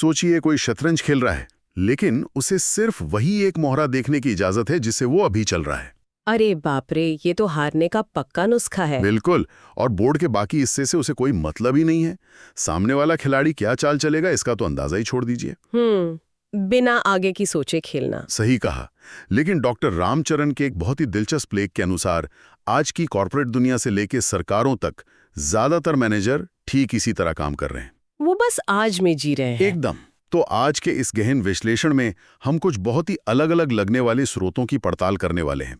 सोचिए कोई शतरंज खेल रहा है, लेकिन उसे सिर्फ वही एक मोहरा देखने की इजाजत है जिससे वो अभी चल रहा है। अरे बाप रे, ये तो हारने का पक्का नुस्खा है। बिल्कुल। और बोर्ड के बाकी हिस्से से उसे कोई मतलब ही नहीं है। सामने वाला खिलाड़ी क्या चाल चलेगा इसका तो अंदाजा ही छोड़ दीजिए। बिना आगे की सोचे खेलना। सही कहा। लेकिन डॉक्टर रामचरण के एक बहुत ही दिलचस्प लेख के अनुसार आज की कॉर्पोरेट दुनिया से लेकर सरकारों तक ज्यादातर मैनेजर ठीक इसी तरह काम कर रहे हैं। वो बस आज में जी रहे हैं। एकदम। तो आज के इस गहन विश्लेषण में हम कुछ बहुत ही अलग अलग लगने वाले स्रोतों की पड़ताल करने वाले हैं।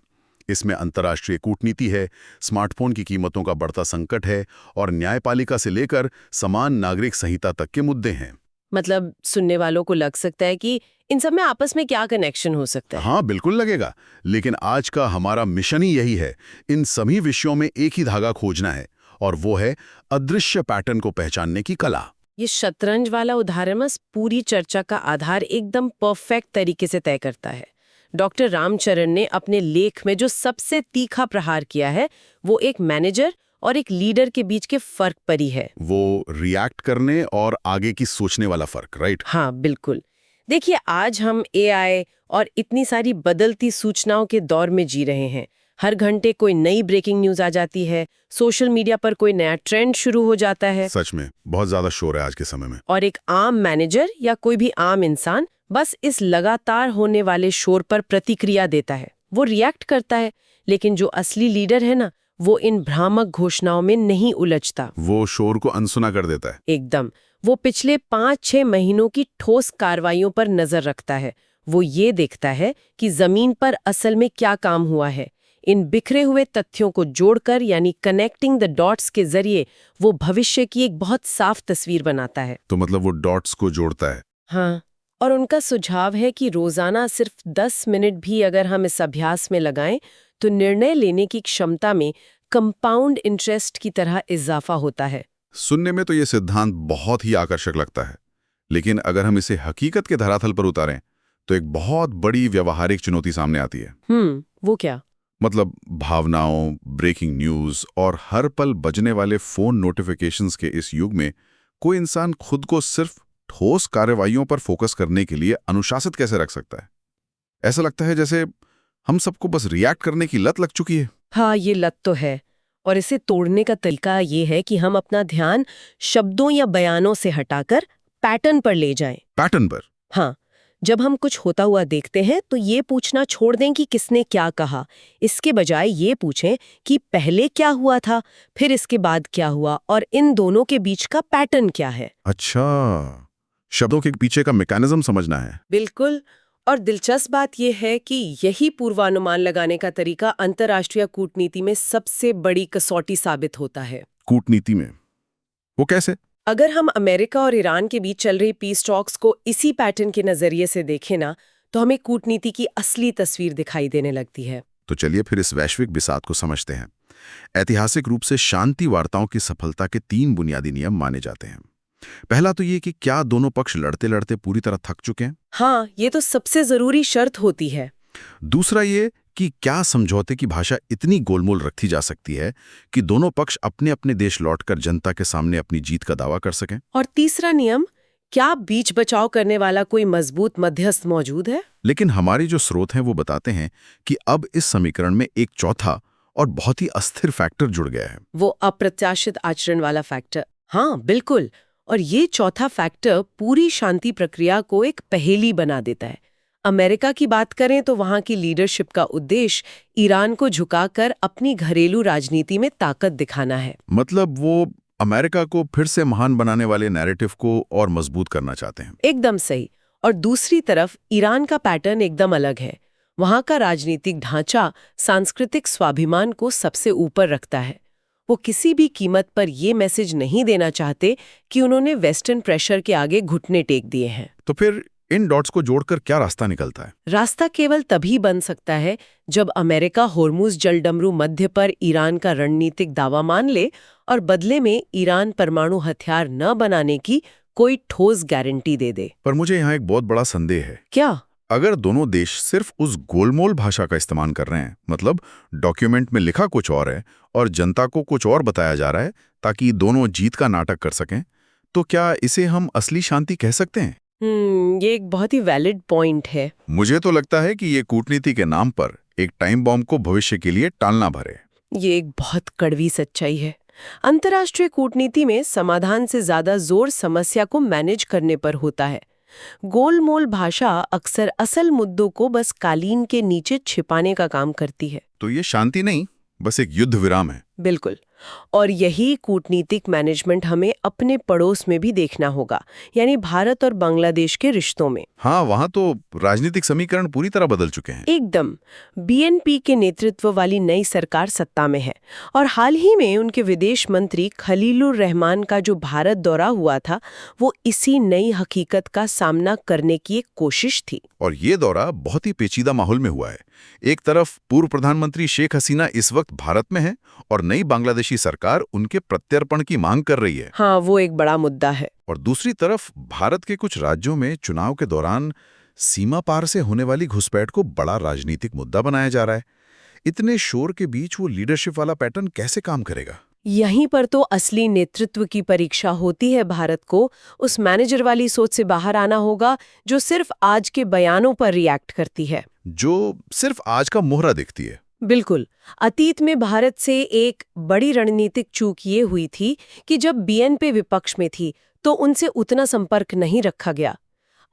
इसमें अंतर्राष्ट्रीय कूटनीति है, स्मार्टफोन की कीमतों का बढ़ता संकट है और न्यायपालिका से लेकर समान नागरिक संहिता तक के मुद्दे हैं। मतलब सुनने वालों को लग सकता है कि इन सब में आपस में क्या कनेक्शन हो सकता है। हाँ, बिल्कुल लगेगा। लेकिन आज का हमारा मिशन ही यही है, इन सभी विषयों में एक ही धागा खोजना है, और वो है अदृश्य पैटर्न को पहचानने की कला। ये शतरंज वाला उदाहरण बस पूरी चर्चा का आधार एकदम परफेक्ट तरीके से तय करता है। डॉक्टर रामचरण ने अपने लेख में जो सबसे तीखा प्रहार किया है वो एक मैनेजर और एक लीडर के बीच के फर्क पर ही है। वो रिएक्ट करने और आगे की सोचने वाला फर्क, राइट? हाँ बिल्कुल। देखिए, आज हम एआई और इतनी सारी बदलती सूचनाओं के दौर में जी रहे हैं। हर घंटे कोई नई ब्रेकिंग न्यूज आ जाती है, सोशल मीडिया पर कोई नया ट्रेंड शुरू हो जाता है। सच में बहुत ज्यादा शोर है आज के समय में। और एक आम मैनेजर या कोई भी आम इंसान बस इस लगातार होने वाले शोर पर प्रतिक्रिया देता है, वो रिएक्ट करता है। लेकिन जो असली लीडर है ना, वो इन भ्रामक घोषणाओं में नहीं उलझता। वो शोर को अनसुना कर देता है। एकदम। वो पिछले 5-6 महीनों की ठोस कार्रवाइयों पर नजर रखता है। वो ये देखता है कि जमीन पर असल में क्या काम हुआ है। इन बिखरे हुए तथ्यों को जोड़कर, यानी कनेक्टिंग द डॉट्स के जरिए, वो भविष्य की एक बहुत साफ तस्वीर बनाता है। तो मतलब वो डॉट्स को जोड़ता है। हाँ, और उनका सुझाव है कि रोजाना सिर्फ 10 मिनट भी अगर हम इस अभ्यास में लगाएं तो निर्णय लेने की क्षमता में कंपाउंड इंटरेस्ट की तरह इजाफा होता है। सुनने में तो ये सिद्धांत बहुत ही आकर्षक लगता है, लेकिन अगर हम इसे हकीकत के धरातल पर उतारें तो एक बहुत बड़ी व्यावहारिक चुनौती सामने आती है। वो क्या? मतलब भावनाओं, ब्रेकिंग न्यूज और हर पल बजने वाले फोन नोटिफिकेशंस के इस युग में कोई इंसान खुद को सिर्फ ठोस कार्रवाइयों पर फोकस करने के लिए अनुशासित कैसे रख सकता है? ऐसा लगता है जैसे हम सबको बस रिएक्ट करने की लत लग चुकी है। हाँ, ये लत तो है। और इसे तोड़ने का तरीका ये है कि हम अपना ध्यान शब्दों या बयानों से हटाकर पैटर्न पर ले जाएं। पैटर्न पर? हाँ, जब हम कुछ होता हुआ देखते हैं तो ये पूछना छोड़ दें कि किसने क्या कहा। इसके बजाय ये पूछें कि पहले क्या हुआ था, फिर इसके बाद क्या हुआ, और इन दोनों के बीच का पैटर्न क्या है। अच्छा, शब्दों के पीछे का मैकेनिज्म समझना है। बिल्कुल। और दिलचस्प बात यह है कि यही पूर्वानुमान लगाने का तरीका अंतर्राष्ट्रीय कूटनीति में सबसे बड़ी कसौटी साबित होता है। कूटनीति में? वो कैसे? अगर हम अमेरिका और ईरान के बीच चल रही पीस टॉक्स को इसी पैटर्न के नजरिए से देखें ना, तो हमें कूटनीति की असली तस्वीर दिखाई देने लगती है। तो चलिए फिर इस वैश्विक बिसात को समझते हैं। ऐतिहासिक रूप से शांति वार्ताओं की सफलता के 3 बुनियादी नियम माने जाते हैं। पहला तो ये कि क्या दोनों पक्ष लड़ते लड़ते पूरी तरह थक चुके हैं? हाँ, ये तो सबसे जरूरी शर्त होती है। दूसरा ये कि क्या समझौते की भाषा इतनी गोलमोल रखी जा सकती है कि दोनों पक्ष अपने अपने देश लौटकर जनता के सामने अपनी जीत का दावा कर सकें? और तीसरा नियम, क्या बीच बचाव करने वाला कोई मजबूत मध्यस्थ मौजूद है? लेकिन हमारे जो स्रोत हैं वो बताते हैं कि अब इस समीकरण में एक चौथा और बहुत ही अस्थिर फैक्टर जुड़ गया है। वो अप्रत्याशित आचरण वाला फैक्टर। हाँ बिल्कुल। और ये चौथा फैक्टर पूरी शांति प्रक्रिया को एक पहेली बना देता है। अमेरिका की बात करें तो वहां की लीडरशिप का उद्देश्य ईरान को झुकाकर अपनी घरेलू राजनीति में ताकत दिखाना है। मतलब वो अमेरिका को फिर से महान बनाने वाले नैरेटिव को और मजबूत करना चाहते हैं। एकदम सही। और दूसरी तरफ ईरान का पैटर्न एकदम अलग है। वहां का राजनीतिक ढांचा सांस्कृतिक स्वाभिमान को सबसे ऊपर रखता है। वो किसी भी कीमत पर ये मैसेज नहीं देना चाहते कि उन्होंने वेस्टर्न प्रेशर के आगे घुटने टेक दिए हैं। तो फिर इन डॉट्स को जोड़कर क्या रास्ता निकलता है? रास्ता केवल तभी बन सकता है जब अमेरिका होर्मुज जलडमरू मध्य पर ईरान का रणनीतिक दावा मान ले और बदले में ईरान परमाणु हथियार न बनाने की कोई ठोस गारंटी दे दे। पर मुझे यहाँ एक बहुत बड़ा संदेह है। क्या? अगर दोनों देश सिर्फ उस गोलमोल भाषा का इस्तेमाल कर रहे हैं, मतलब डॉक्यूमेंट में लिखा कुछ और है और जनता को कुछ और बताया जा रहा है ताकि दोनों जीत का नाटक कर सकें, तो क्या इसे हम असली शांति कह सकते हैं? ये एक बहुत ही वैलिड पॉइंट है। मुझे तो लगता है कि ये कूटनीति के नाम पर एक टाइम बॉम्ब को भविष्य के लिए टालना भरे। ये एक बहुत कड़वी सच्चाई है। अंतर्राष्ट्रीय कूटनीति में समाधान से ज्यादा जोर समस्या को मैनेज करने पर होता है। गोलमोल भाषा अक्सर असल मुद्दों को बस कालीन के नीचे छिपाने का काम करती है। तो ये शांति नहीं, बस एक युद्ध विराम है। बिल्कुल। और यही कूटनीतिक मैनेजमेंट हमें अपने पड़ोस में भी देखना होगा, यानी भारत और बांग्लादेश के रिश्तों में। हाँ, वहाँ तो राजनीतिक समीकरण पूरी तरह बदल चुके हैं। एकदम। बीएनपी के नेतृत्व वाली नई सरकार सत्ता में है और हाल ही में उनके विदेश मंत्री खलीलुर रहमान का जो भारत दौरा हुआ था, वो इसी नई हकीकत का सामना करने की एक कोशिश थी। और ये दौरा बहुत ही पेचीदा माहौल में हुआ है। एक तरफ पूर्व प्रधानमंत्री शेख हसीना इस वक्त भारत में है और नई बांग्लादेशी सरकार उनके प्रत्यर्पण की मांग कर रही है। हाँ, वो एक बड़ा मुद्दा है। और दूसरी तरफ भारत के कुछ राज्यों में चुनाव के दौरान सीमा पार से होने वाली घुसपैठ को बड़ा राजनीतिक मुद्दा बनाया जा रहा है। इतने शोर के बीच वो लीडरशिप वाला पैटर्न कैसे काम करेगा? यहीं पर तो असली नेतृत्व की परीक्षा होती है। भारत को उस मैनेजर वाली सोच से बाहर आना होगा जो सिर्फ आज के बयानों पर रिएक्ट करती है, जो सिर्फ आज का मोहरा देखती है। बिल्कुल। अतीत में भारत से एक बड़ी रणनीतिक चूक ये हुई थी कि जब बीएनपी विपक्ष में थी तो उनसे उतना संपर्क नहीं रखा गया।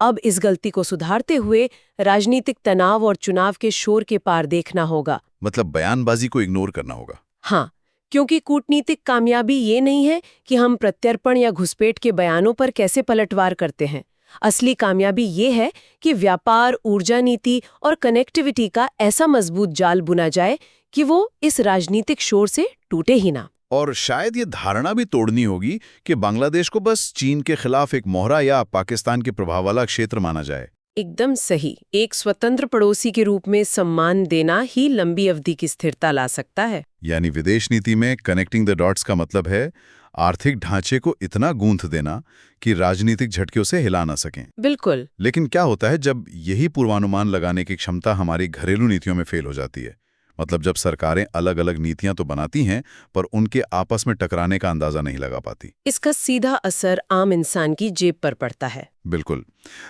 अब इस गलती को सुधारते हुए राजनीतिक तनाव और चुनाव के शोर के पार देखना होगा। मतलब बयानबाजी को इग्नोर करना होगा। हाँ, क्योंकि कूटनीतिक कामयाबी ये नहीं है कि हम प्रत्यर्पण या घुसपैठ के बयानों पर कैसे पलटवार करते हैं। असली कामयाबी ये है कि व्यापार, ऊर्जा नीति और कनेक्टिविटी का ऐसा मजबूत जाल बुना जाए कि वो इस राजनीतिक शोर से टूटे ही ना। और शायद ये धारणा भी तोड़नी होगी कि बांग्लादेश को बस चीन के खिलाफ एक मोहरा या पाकिस्तान के प्रभाव वाला क्षेत्र माना जाए। एकदम सही। एक स्वतंत्र पड़ोसी के रूप में सम्मान देना ही लंबी अवधि की स्थिरता ला सकता है। यानी विदेश नीति में कनेक्टिंग द डॉट्स का मतलब है आर्थिक ढांचे को इतना गूंथ देना कि राजनीतिक झटके उसे हिला ना सकें। बिल्कुल। लेकिन क्या होता है जब यही पूर्वानुमान लगाने की क्षमता हमारी घरेलू नीतियों में फेल हो जाती है? मतलब जब सरकारें अलग अलग नीतियां तो बनाती हैं पर उनके आपस में टकराने का अंदाजा नहीं लगा पाती। इसका सीधा असर आम इंसान की जेब पर पड़ता है। बिल्कुल।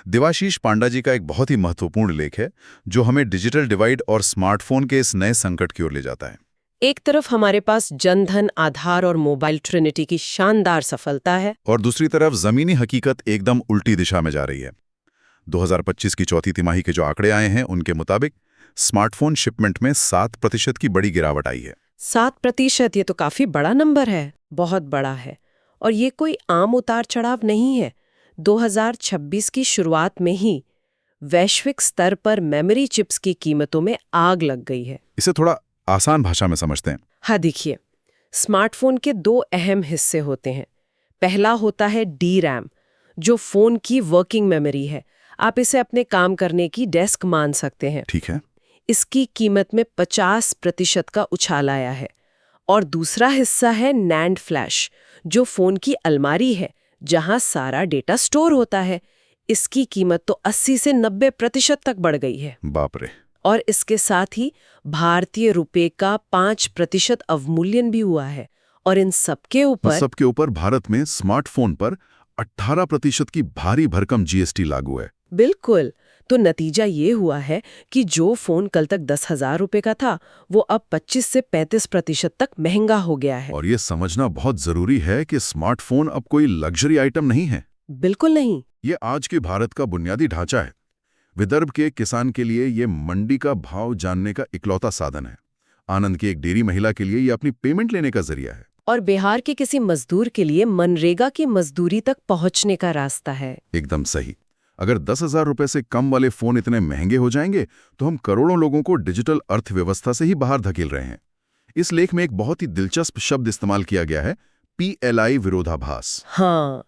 देवाशीष पांडा जी का एक बहुत ही महत्वपूर्ण लेख है जो हमें डिजिटल डिवाइड और स्मार्टफोन के इस नए संकट की ओर ले जाता है। एक तरफ हमारे पास जनधन, आधार और मोबाइल ट्रिनिटी की शानदार सफलता है और दूसरी तरफ जमीनी हकीकत एकदम उल्टी दिशा में जा रही है। 2025 की चौथी तिमाही के जो आंकड़े आए हैं उनके मुताबिक स्मार्टफोन शिपमेंट में 7% की बड़ी गिरावट आई है। 7%? ये तो काफी बड़ा नंबर है, बहुत बड़ा है। और ये कोई आम उतार चढ़ाव नहीं है। 2026 की शुरुआत में ही वैश्विक स्तर पर मेमोरी चिप्स की कीमतों में आग लग गई है। इसे थोड़ा आसान भाषा में समझते हैं। हाँ, देखिए, स्मार्टफोन के दो अहम हिस्से होते हैं। पहला होता है DRAM, जो फोन की वर्किंग मेमोरी है। आप इसे अपने काम करने की डेस्क मान सकते हैं। ठीक है। इसकी कीमत में 50% का उछाल आया है। और दूसरा हिस्सा है NAND फ्लैश, जो फोन की अलमारी है जहां सारा डेटा स्टोर होता है। इसकी कीमत तो 80 से 90% तक बढ़ गई है। बाप रे। और इसके साथ ही भारतीय रुपए का 5% अवमूल्यन भी हुआ है। और इन सबके ऊपर भारत में स्मार्टफोन पर 18% की भारी भरकम GST लागू है। बिल्कुल। तो नतीजा ये हुआ है कि जो फोन कल तक 10,000 रुपए का था, वो अब 25 से 35% तक महंगा हो गया है। और ये समझना बहुत जरूरी है कि स्मार्टफोन अब कोई लग्जरी आइटम नहीं है। बिल्कुल नहीं। ये आज के भारत का बुनियादी ढांचा है। विदर्भ के किसान के लिए ये मंडी का भाव जानने का इकलौता साधन है। आनंद की एक डेयरी महिला के लिए ये अपनी पेमेंट लेने का जरिया है। और बिहार के किसी मजदूर के लिए मनरेगा की मजदूरी तक पहुंचने का रास्ता है। एकदम सही। अगर 10,000 रुपए से कम वाले फोन इतने महंगे हो जाएंगे तो हम करोड़ों लोगों को डिजिटल अर्थव्यवस्था से ही बाहर धकेल रहे हैं। इस लेख में एक बहुत ही दिलचस्प शब्द इस्तेमाल किया गया है, PLI विरोधाभास। हाँ,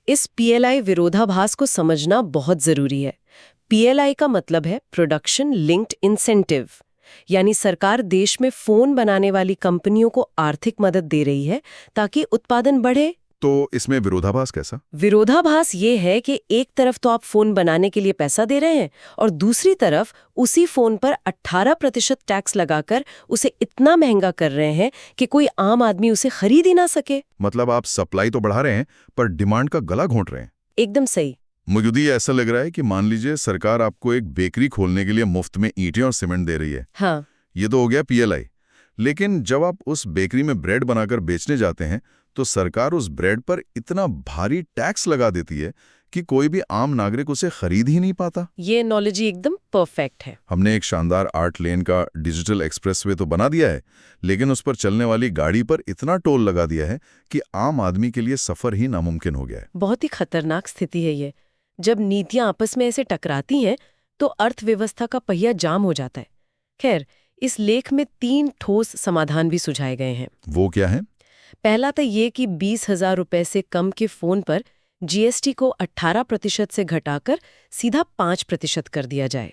इस PLI विरोधाभास को समझना बहुत जरूरी है। PLI का मतलब है प्रोडक्शन लिंक्ड इंसेंटिव, यानी सरकार देश में फोन बनाने वाली कंपनियों को आर्थिक मदद दे रही है ताकि उत्पादन बढ़े। तो इसमें विरोधाभास कैसा? विरोधाभास ये है कि एक तरफ तो आप फोन बनाने के लिए पैसा दे रहे हैं और दूसरी तरफ उसी फोन पर 18% टैक्स लगाकर उसे इतना महंगा कर रहे हैं कि कोई आम आदमी उसे खरीद ही ना सके। मतलब आप सप्लाई तो बढ़ा रहे हैं पर डिमांड का गला घोंट रहे हैं। एकदम सही। मुझे तो ये ऐसा लग रहा है कि मान लीजिए सरकार आपको एक बेकरी खोलने के लिए मुफ्त में ईंटें और सीमेंट दे रही है। हाँ, ये तो हो गया पीएलआई। लेकिन जब आप उस बेकरी में ब्रेड बनाकर बेचने जाते हैं तो सरकार उस ब्रेड पर इतना भारी टैक्स लगा देती है कि कोई भी आम नागरिक उसे खरीद ही नहीं पाता। ये एनालॉजी एकदम परफेक्ट है। हमने एक शानदार 8 लेन का डिजिटल एक्सप्रेसवे तो बना दिया है, लेकिन उस पर चलने वाली गाड़ी पर इतना टोल लगा दिया है कि आम आदमी के लिए सफर ही नामुमकिन हो गया है। बहुत ही खतरनाक स्थिति है ये। जब नीतियां आपस में ऐसे टकराती हैं तो अर्थव्यवस्था का पहिया जाम हो जाता है। खैर, इस लेख में 3 ठोस समाधान भी सुझाए गए हैं। वो क्या है? पहला तो ये कि 20,000 रुपए से कम के फोन पर जीएसटी को 18% से घटाकर सीधा 5% कर दिया जाए।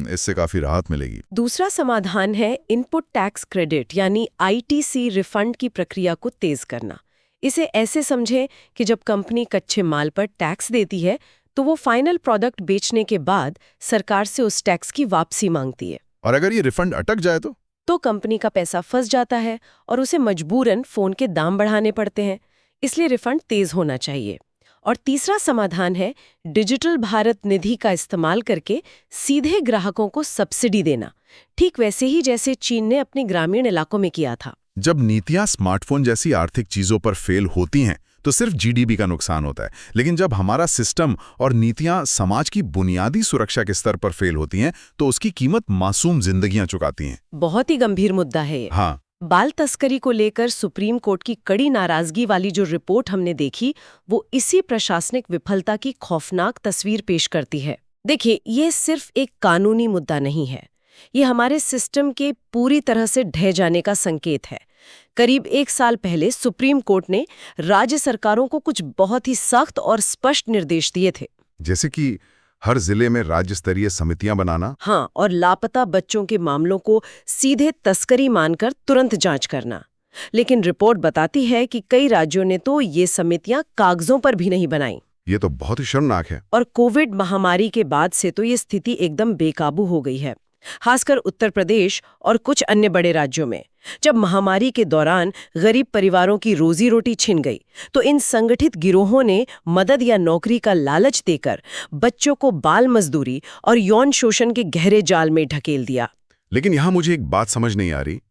इससे काफी राहत मिलेगी। दूसरा समाधान है इनपुट टैक्स क्रेडिट यानी आईटीसी रिफंड की प्रक्रिया को तेज करना। इसे ऐसे समझें कि जब कंपनी कच्चे माल पर टैक्स देती है तो वो फाइनल प्रोडक्ट बेचने के बाद सरकार से उस टैक्स की वापसी मांगती है। और अगर ये रिफंड अटक जाए तो कंपनी का पैसा फंस जाता है और उसे मजबूरन फोन के दाम बढ़ाने पड़ते हैं। इसलिए रिफंड तेज होना चाहिए। और तीसरा समाधान है डिजिटल भारत निधि का इस्तेमाल करके सीधे ग्राहकों को सब्सिडी देना, ठीक वैसे ही जैसे चीन ने अपने ग्रामीण इलाकों में किया था। जब नीतियां स्मार्टफोन जैसी आर्थिक चीजों पर फेल होती हैं तो सिर्फ जीडीपी का नुकसान होता है, लेकिन जब हमारा सिस्टम और नीतियां समाज की बुनियादी सुरक्षा के स्तर पर फेल होती हैं तो उसकी कीमत मासूम जिंदगियां चुकाती हैं। बहुत ही गंभीर मुद्दा है ये। हाँ, बाल तस्करी को लेकर सुप्रीम कोर्ट की कड़ी नाराजगी वाली जो रिपोर्ट हमने देखी वो इसी प्रशासनिक विफलता की खौफनाक तस्वीर पेश करती है। देखिए, ये सिर्फ एक कानूनी मुद्दा नहीं है, ये हमारे सिस्टम के पूरी तरह से ढह जाने का संकेत है। करीब 1 साल पहले सुप्रीम कोर्ट ने राज्य सरकारों को कुछ बहुत ही सख्त और स्पष्ट निर्देश दिए थे, जैसे कि हर जिले में राज्य स्तरीय समितियां बनाना। हाँ, और लापता बच्चों के मामलों को सीधे तस्करी मानकर तुरंत जांच करना। लेकिन रिपोर्ट बताती है कि कई राज्यों ने तो ये समितियां कागजों पर भी नहीं बनाई। ये तो बहुत ही शर्मनाक है। और कोविड महामारी के बाद से तो ये स्थिति एकदम बेकाबू हो गई है, खासकर उत्तर प्रदेश और कुछ अन्य बड़े राज्यों में। जब महामारी के दौरान गरीब परिवारों की रोजी रोटी छिन गई तो इन संगठित गिरोहों ने मदद या नौकरी का लालच देकर बच्चों को बाल मजदूरी और यौन शोषण के गहरे जाल में ढकेल दिया। लेकिन यहां मुझे एक बात समझ नहीं आ रही,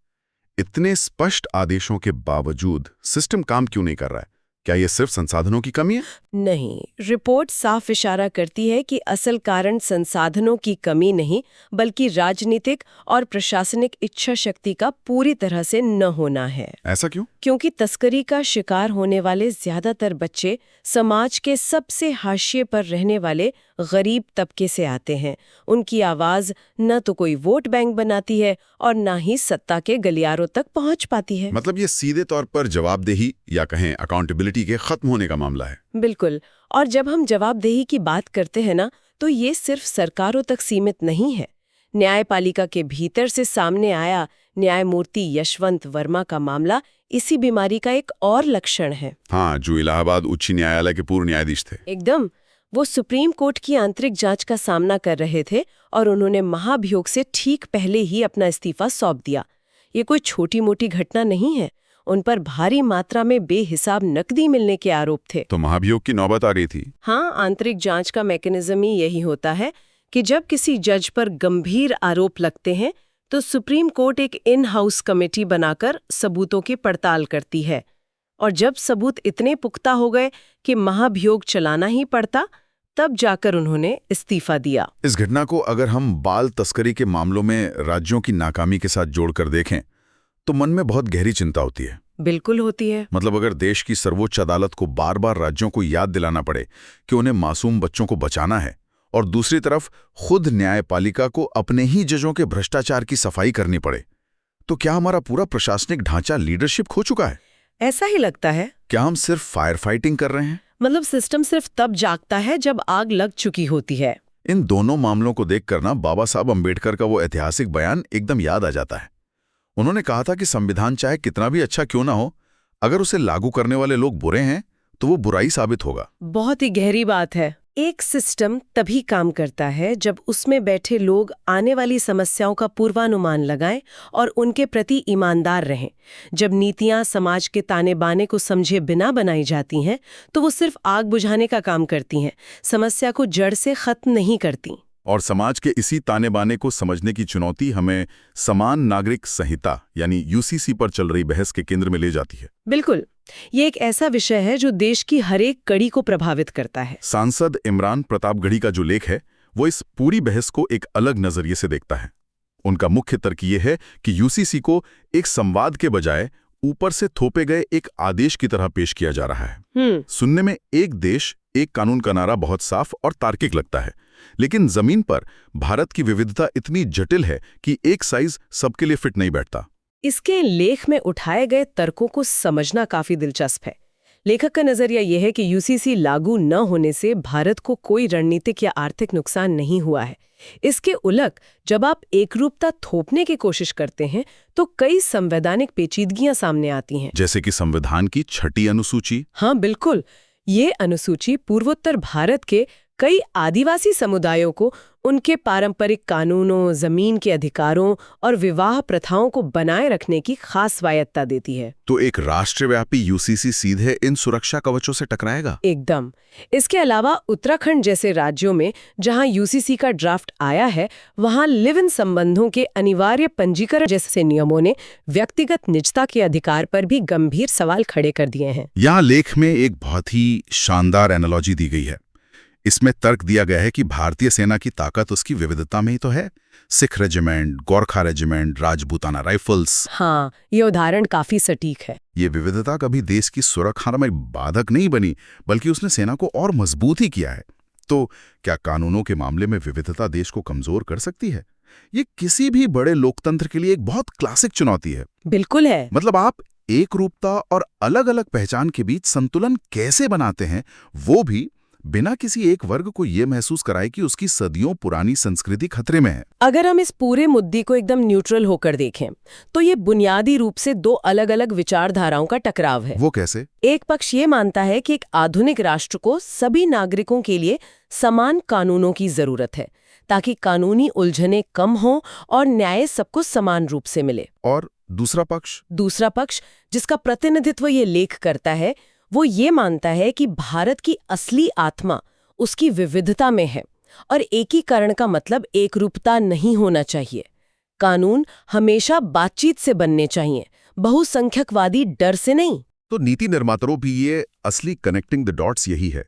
इतने स्पष्ट आदेशों के बावजूद सिस्टम काम क्यों नहीं कर रहा है? क्या ये सिर्फ संसाधनों की कमी है? नहीं, रिपोर्ट साफ इशारा करती है कि असल कारण संसाधनों की कमी नहीं, बल्कि राजनीतिक और प्रशासनिक इच्छा शक्ति का पूरी तरह से न होना है। ऐसा क्यों? क्योंकि तस्करी का शिकार होने वाले ज्यादातर बच्चे समाज के सबसे हाशिए पर रहने वाले गरीब तबके से आते हैं। उनकी आवाज न तो कोई वोट बैंक बनाती है और न ही सत्ता के गलियारों तक पहुंच पाती है। मतलब ये सीधे तौर पर जवाबदेही या कहें अकाउंटेबिलिटी के खत्म होने का मामला है। बिल्कुल। और जब हम जवाबदेही की बात करते हैं ना, तो ये सिर्फ सरकारों तक सीमित नहीं है। न्यायपालिका के भीतर से सामने आया न्यायमूर्ति यशवंत वर्मा का मामला इसी बीमारी का एक और लक्षण है। हाँ, जो इलाहाबाद उच्च न्यायालय के पूर्व न्यायाधीश थे। एकदम। वो सुप्रीम कोर्ट की आंतरिक जांच का सामना कर रहे थे और उन्होंने महाभियोग से ठीक पहले ही अपना इस्तीफा सौंप दिया। ये कोई छोटी मोटी घटना नहीं है। उन पर भारी मात्रा में बेहिसाब नकदी मिलने के आरोप थे। तो महाभियोग की नौबत आ रही थी। हाँ, आंतरिक जांच का मैकेनिज्म ही यही होता है कि जब किसी जज पर गंभीर आरोप लगते हैं तो सुप्रीम कोर्ट एक इन हाउस कमेटी बनाकर सबूतों की पड़ताल करती है। और जब सबूत इतने पुख्ता हो गए कि महाभियोग चलाना ही पड़ता, तब जाकर उन्होंने इस्तीफा दिया। इस घटना को अगर हम बाल तस्करी के मामलों में राज्यों की नाकामी के साथ जोड़कर देखें तो मन में बहुत गहरी चिंता होती है। बिल्कुल होती है। मतलब अगर देश की सर्वोच्च अदालत को बार बार राज्यों को याद दिलाना पड़े कि उन्हें मासूम बच्चों को बचाना है, और दूसरी तरफ खुद न्यायपालिका को अपने ही जजों के भ्रष्टाचार की सफाई करनी पड़े, तो क्या हमारा पूरा प्रशासनिक ढांचा लीडरशिप खो चुका है? ऐसा ही लगता है। क्या हम सिर्फ फायर फाइटिंग कर रहे हैं? मतलब सिस्टम सिर्फ तब जागता है जब आग लग चुकी होती है। इन दोनों मामलों को देखकर ना बाबा साहब अम्बेडकर का वो ऐतिहासिक बयान एकदम याद आ जाता है। उन्होंने कहा था कि संविधान चाहे कितना भी अच्छा क्यों ना हो, अगर उसे लागू करने वाले लोग बुरे हैं तो वो बुराई साबित होगा। बहुत ही गहरी बात है। एक सिस्टम तभी काम करता है जब उसमें बैठे लोग आने वाली समस्याओं का पूर्वानुमान लगाएं और उनके प्रति ईमानदार रहें। जब नीतियां समाज के ताने बाने को समझे बिना बनाई जाती हैं तो वो सिर्फ आग बुझाने का काम करती हैं, समस्या को जड़ से खत्म नहीं करती। और समाज के इसी ताने बाने को समझने की चुनौती हमें समान नागरिक संहिता यानी यूसीसी पर चल रही बहस के केंद्र में ले जाती है। बिल्कुल, ये एक ऐसा विषय है जो देश की हर एक कड़ी को प्रभावित करता है। सांसद इमरान प्रतापगढ़ी का जो लेख है वो इस पूरी बहस को एक अलग नजरिए से देखता है। उनका मुख्य तर्क ये है कि यूसीसी को एक संवाद के बजाय ऊपर से थोपे गए एक आदेश की तरह पेश किया जा रहा है। सुनने में एक देश एक कानून का नारा बहुत साफ और तार्किक लगता है, लेकिन जमीन पर भारत की विविधता इतनी जटिल है कि एक साइज सबके लिए फिट नहीं बैठता। इसके लेख में उठाए गए तर्कों को समझना काफी दिलचस्प है। लेखक का नजरिया यह है कि यूसीसी लागू न होने से भारत को कोई रणनीतिक या आर्थिक नुकसान नहीं हुआ है। इसके उलट जब आप एकरूपता थोपने की कोशिश करते हैं तो कई संवैधानिक पेचीदगियां सामने आती हैं। जैसे कि संविधान की 6ठी अनुसूची। हाँ बिल्कुल, ये अनुसूची पूर्वोत्तर भारत के कई आदिवासी समुदायों को उनके पारंपरिक कानूनों, जमीन के अधिकारों और विवाह प्रथाओं को बनाए रखने की खास स्वायत्तता देती है। तो एक राष्ट्रव्यापी यूसीसी सीधे इन सुरक्षा कवचों से टकराएगा? एकदम। इसके अलावा उत्तराखंड जैसे राज्यों में जहां यूसीसी का ड्राफ्ट आया है, वहां लिव इन संबंधों के अनिवार्य पंजीकरण जैसे नियमों ने व्यक्तिगत निजता के अधिकार पर भी गंभीर सवाल खड़े कर दिए हैं। यहाँ लेख में एक बहुत ही शानदार एनालॉजी दी गई है। इसमें तर्क दिया गया है कि भारतीय सेना की ताकत उसकी विविधता में ही तो है। Sikh regiment, Gorkha regiment, Rajputana rifles. हाँ, ये उदाहरण काफी सटीक है। ये विविधता कभी देश की सुरक्षा में बाधक नहीं बनी, बल्कि उसने सेना को और मजबूत ही किया है। तो क्या कानूनों के मामले में विविधता देश को कमजोर कर सकती है? ये किसी भी बड़े लोकतंत्र के लिए एक बहुत क्लासिक चुनौती है। बिल्कुल है। मतलब आप एक रूपता और अलग अलग पहचान के बीच संतुलन कैसे बनाते हैं, वो भी बिना किसी एक वर्ग को ये महसूस कराए कि उसकी सदियों पुरानी संस्कृति खतरे में है। अगर हम इस पूरे मुद्दे को एकदम न्यूट्रल होकर देखें तो ये बुनियादी रूप से दो अलग अलग विचारधाराओं का टकराव है। वो कैसे? एक पक्ष ये मानता है कि एक आधुनिक राष्ट्र को सभी नागरिकों के लिए समान कानूनों की जरूरत है ताकि कानूनी उलझनें कम हों और न्याय सबको समान रूप से मिले। और दूसरा पक्ष जिसका प्रतिनिधित्व ये लेख करता है, वो ये मानता है कि भारत की असली आत्मा उसकी विविधता में है और एकीकरण का मतलब एकरूपता नहीं होना चाहिए। कानून हमेशा बातचीत से बनने चाहिए, बहुसंख्यकवादी डर से नहीं। तो नीति निर्माताओं भी ये असली कनेक्टिंग द डॉट्स यही है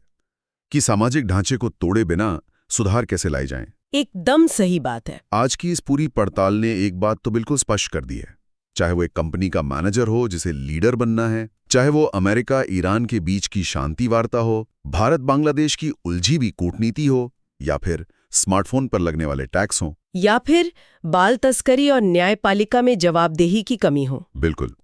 कि सामाजिक ढांचे को तोड़े बिना सुधार कैसे लाए जाएं। एकदम सही बात है। आज की इस पूरी पड़ताल ने एक बात तो बिल्कुल स्पष्ट कर दी है, चाहे वो एक कंपनी का मैनेजर हो जिसे लीडर बनना है, चाहे वो अमेरिका ईरान के बीच की शांति वार्ता हो, भारत बांग्लादेश की उलझी भी कूटनीति हो, या फिर स्मार्टफोन पर लगने वाले टैक्स हो, या फिर बाल तस्करी और न्यायपालिका में जवाबदेही की कमी हो। बिल्कुल,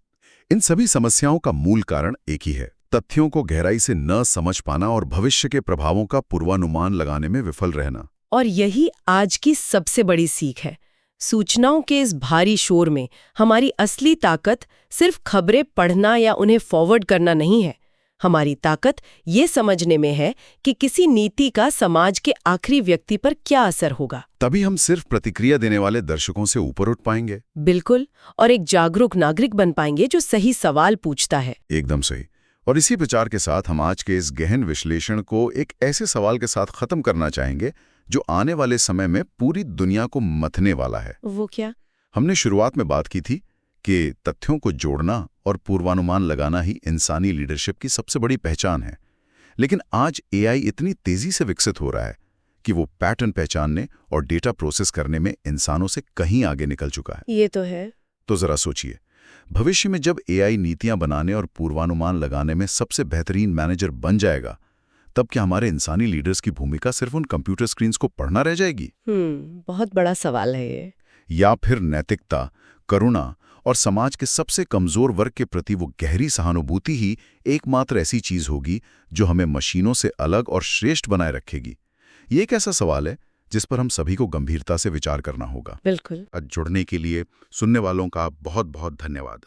इन सभी समस्याओं का मूल कारण एक ही है, तथ्यों को गहराई से न समझ पाना और भविष्य के प्रभावों का पूर्वानुमान लगाने में विफल रहना। और यही आज की सबसे बड़ी सीख है। सूचनाओं के इस भारी शोर में हमारी असली ताकत सिर्फ खबरें पढ़ना या उन्हें फॉरवर्ड करना नहीं है। हमारी ताकत ये समझने में है कि किसी नीति का समाज के आखिरी व्यक्ति पर क्या असर होगा। तभी हम सिर्फ प्रतिक्रिया देने वाले दर्शकों से ऊपर उठ पाएंगे। बिल्कुल, और एक जागरूक नागरिक बन पाएंगे जो सही सवाल पूछता है। एकदम सही। और इसी विचार के साथ हम आज के इस गहन विश्लेषण को एक ऐसे सवाल के साथ खत्म करना चाहेंगे जो आने वाले समय में पूरी दुनिया को मथने वाला है। वो क्या? हमने शुरुआत में बात की थी कि तथ्यों को जोड़ना और पूर्वानुमान लगाना ही इंसानी लीडरशिप की सबसे बड़ी पहचान है। लेकिन आज एआई इतनी तेजी से विकसित हो रहा है कि वो पैटर्न पहचानने और डेटा प्रोसेस करने में इंसानों से कहीं आगे निकल चुका है। ये तो है। तो जरा सोचिए, भविष्य में जब एआई नीतियां बनाने और पूर्वानुमान लगाने में सबसे बेहतरीन मैनेजर बन जाएगा, तब क्या हमारे इंसानी लीडर्स की भूमिका सिर्फ उन कंप्यूटर स्क्रीन्स को पढ़ना रह जाएगी? बहुत बड़ा सवाल है ये। या फिर नैतिकता, करुणा और समाज के सबसे कमजोर वर्ग के प्रति वो गहरी सहानुभूति ही एकमात्र ऐसी चीज होगी जो हमें मशीनों से अलग और श्रेष्ठ बनाए रखेगी? ये एक ऐसा सवाल है जिस पर हम सभी को गंभीरता से विचार करना होगा। बिल्कुल। जुड़ने के लिए सुनने वालों का बहुत बहुत धन्यवाद।